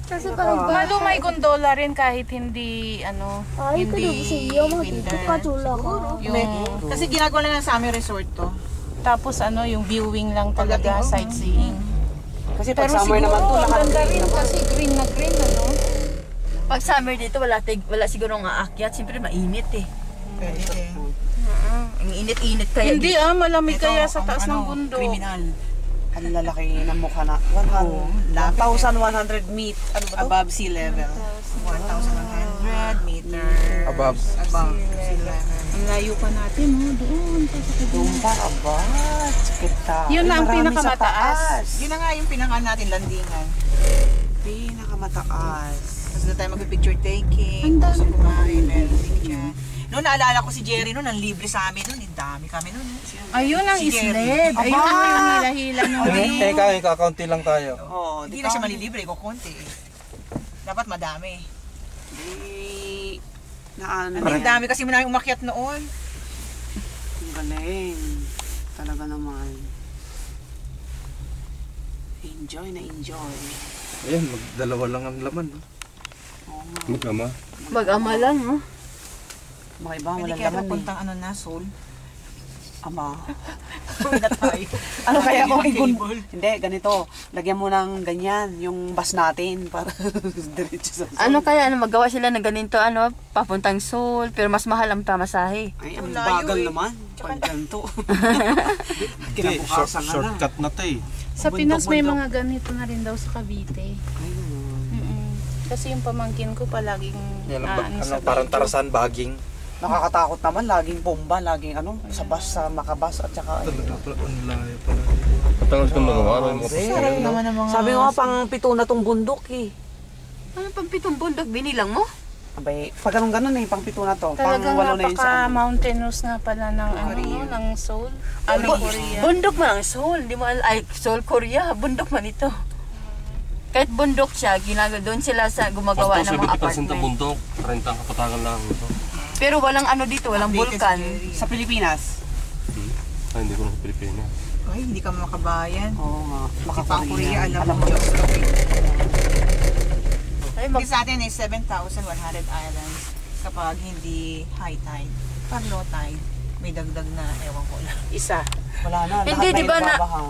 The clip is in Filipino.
Kasi parang Malo may gondola rin kahit hindi hindi winter. Kasi ginagawa lang sa aming resort to. Tapos yung viewing lang talaga, sightseeing. Kasi pag Pero summer naman to, siguro lahat ganda green rin naman. kasi green na green Pag summer dito, wala siguro ng aakyat. Siyempre mainit eh. Pwede eh. Ang init-init kaya. Hindi malamig Ito, kaya sa ang taas ng bundok. Criminal. Ang lalaki ng mukha na. 1,100 meet. Ano ba to? Above sea level. 1,100 meters. Above. Above sea level. Ang layo pa natin, doon. Doon pa, aba. Kita. Yun na ang Marami sa pinakamataas. taas. Yun na nga yung pinaka natin, landingan. Pinakamataas. Tapos na tayo mag-picture taking. Ang dami. Gusto kumain, everything dyan. Noon, naalala ko si Jerry noon, ang libre sa amin noon. Ang dami kami noon. Ayun ang Si Jerry. isled. Ayun ang yung hila-hila ng Teka, kakaunti lang tayo. Oh, Hindi na siya malilibre, kukunti eh. Dapat madami. Ang dami kasi mo na umakyat noon. Ang galing. Talaga naman. Enjoy na enjoy. Ayan, magdalawa lang ang laman. Mag-ama. Mag-ama lang, no? Makaiba, Pwede walang kaya laman eh. papuntang na, Seoul. Ama. Uwi na tayo. Ano kaya kung Table. Hindi, ganito. Lagyan mo ng ganyan, yung bus natin para diretso sa Ano kaya, magawa sila ng ganito, papuntang Seoul, pero mas mahal ang pamasahe. Ay, ang Ang layo bagal eh. naman. Pag ganito. Hindi, Kinabukasan na. shortcut na to eh. Sa Pinas may mga ganito na rin daw sa Cavite. Ayun. Kasi yung pamangkin ko palaging Yan, sa parang video. Tarzan bagging. Nakakatakot naman, laging bomba, laging sa bus, sa makabas at saka Talaga pala, ang layo pala. Matagal ko nagawa, may mga Sarap naman ang mga... Sabi ko nga pang pito na tong bundok eh. Ano pang 7 bundok, binilang mo? Abay, pag ganun eh, pang pito na to. Talagang pang walo na yun sa amin. napaka-mountainous nga pala ng ng Seoul. Korea. Bundok man ang Seoul, di mo Seoul, Korea, bundok man ito. Kahit bundok siya, doon sila sa gumagawa ng mga apartment. bundok, rentang kapatagan lang ito. Pero walang dito, walang bulkan. Sa Pilipinas? Hindi ko na sa Pilipinas. Ay, hindi ka makabayan. Oo nga. Kasi pang Korea, alam mo. mo, geography. Ay, Kasi sa atin ay 7,100 islands kapag hindi high tide. Pag low tide, may dagdag na ewan ko lang. Isa. Wala na. Hindi, lahat di ba na- nagbabaha.